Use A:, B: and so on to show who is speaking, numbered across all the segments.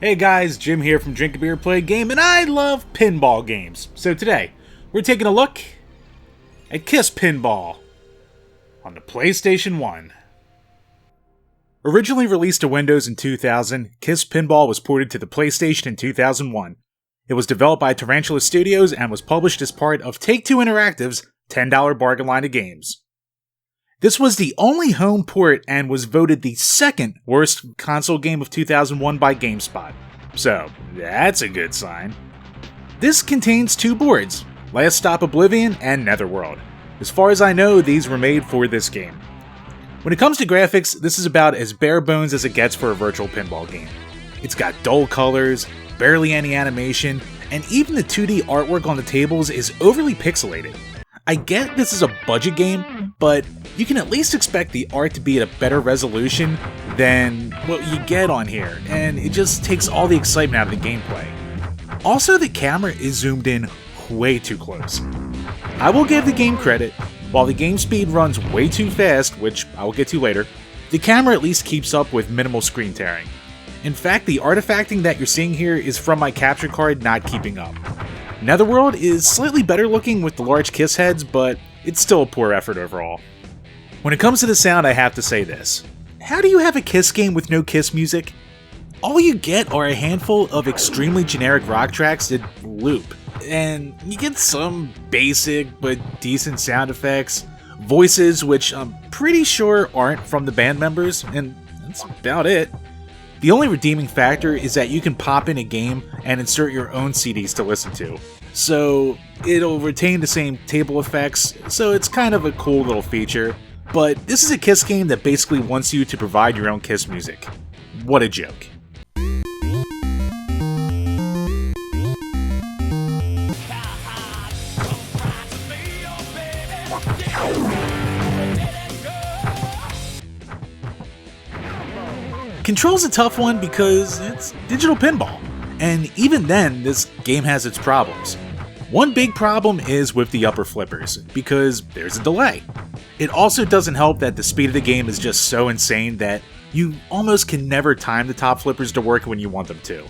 A: Hey guys, Jim here from DrinkABeerandPlayAGame, and I love pinball games. So today, we're taking a look at KISS Pinball on the PlayStation 1. Originally released to Windows in 2000, KISS Pinball was ported to the PlayStation in 2001. It was developed by Tarantula Studios and was published as part of Take-Two Interactive's $10 bargain line of games. This was the only home port and was voted the second worst console game of 2001 by GameSpot. So, that's a good sign. This contains two boards, Last Stop Oblivion and Netherworld. As far as I know, these were made for this game. When it comes to graphics, this is about as bare bones as it gets for a virtual pinball game. It's got dull colors, barely any animation, and even the 2D artwork on the tables is overly pixelated. I get this is a budget game, but you can at least expect the art to be at a better resolution than what you get on here, and it just takes all the excitement out of the gameplay. Also, the camera is zoomed in way too close. I will give the game credit, while the game speed runs way too fast, which I will get to later, the camera at least keeps up with minimal screen tearing. In fact, the artifacting that you're seeing here is from my capture card not keeping up. Netherworld is slightly better looking with the large KISS heads, but it's still a poor effort overall. When it comes to the sound, I have to say this. How do you have a KISS game with no KISS music? All you get are a handful of extremely generic rock tracks that loop, and you get some basic but decent sound effects, voices which I'm pretty sure aren't from the band members, and that's about it. The only redeeming factor is that you can pop in a game and insert your own CDs to listen to. So it'll retain the same table effects, so it's kind of a cool little feature. But this is a KISS game that basically wants you to provide your own KISS music. What a joke. Control's a tough one because it's digital pinball, and even then, this game has its problems. One big problem is with the upper flippers, because there's a delay. It also doesn't help that the speed of the game is just so insane that you almost can never time the top flippers to work when you want them to.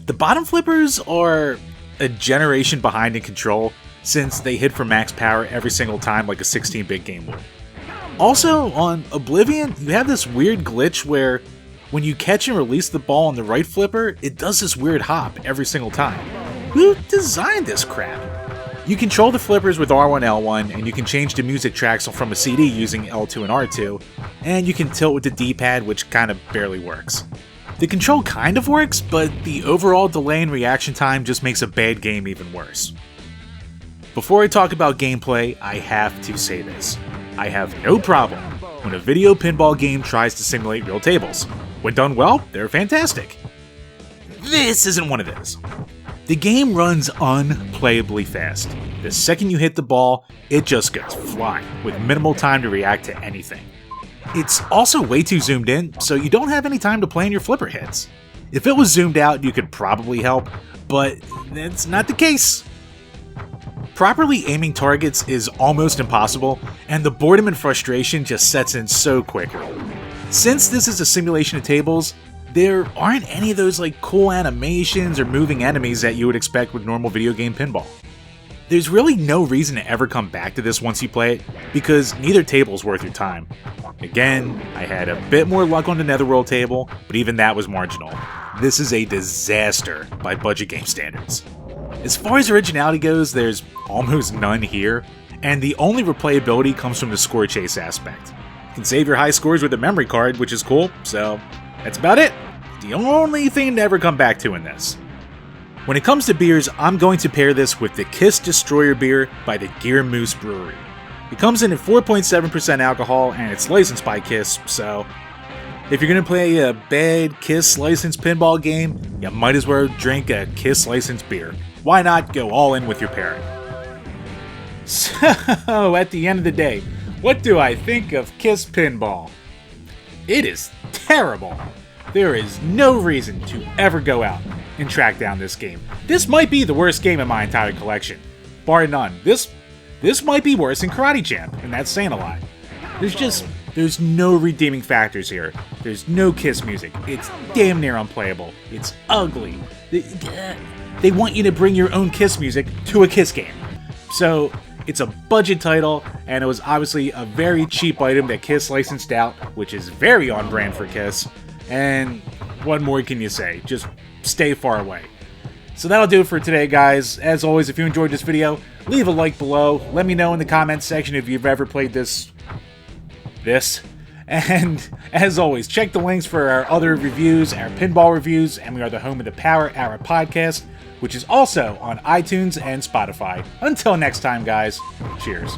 A: The bottom flippers are a generation behind in Control, since they hit for max power every single time like a 16-bit game would. Also, on Oblivion, you have this weird glitch where when you catch and release the ball on the right flipper, it does this weird hop every single time. Who designed this crap? You control the flippers with R1, L1, and you can change the music tracks from a CD using L2 and R2, and you can tilt with the D-pad, which kind of barely works. The control kind of works, but the overall delay in reaction time just makes a bad game even worse. Before I talk about gameplay, I have to say this. I have no problem when a video pinball game tries to simulate real tables. When done well, they're fantastic. This isn't one of those. The game runs unplayably fast. The second you hit the ball, it just goes flying, with minimal time to react to anything. It's also way too zoomed in, so you don't have any time to plan your flipper hits. If it was zoomed out, you could probably help, but that's not the case. Properly aiming targets is almost impossible, and the boredom and frustration just sets in so quickly. Since this is a simulation of tables, there aren't any of those cool animations or moving enemies that you would expect with normal video game pinball. There's really no reason to ever come back to this once you play it, because neither table's worth your time. Again, I had a bit more luck on the Netherworld table, but even that was marginal. This is a disaster by budget game standards. As far as originality goes, there's almost none here, and the only replayability comes from the score chase aspect. You can save your high scores with a memory card, which is cool, so that's about it. The only thing to ever come back to in this. When it comes to beers, I'm going to pair this with the KISS Destroyer beer by the Gear Moose Brewery. It comes in at 4.7% alcohol and it's licensed by KISS, so if you're going to play a bad KISS licensed pinball game, you might as well drink a KISS licensed beer. Why not go all in with your pairing? So, at the end of the day, what do I think of KISS Pinball? It is terrible. There is no reason to ever go out and track down this game. This might be the worst game in my entire collection. Bar none. This might be worse than Karate Champ, and that's saying a lot. There's just There's no redeeming factors here. There's no KISS music. It's damn near unplayable. It's ugly. They want you to bring your own KISS music to a KISS game. So, it's a budget title, and it was obviously a very cheap item that KISS licensed out, which is very on brand for KISS. And what more can you say? Just stay far away. So that'll do it for today, guys. As always, if you enjoyed this video, leave a like below. Let me know in the comments section if you've ever played this. And as always, check the links for our other reviews, our pinball reviews, and we are the home of the Power Hour podcast, which is also on iTunes and Spotify. Until next time, guys, cheers.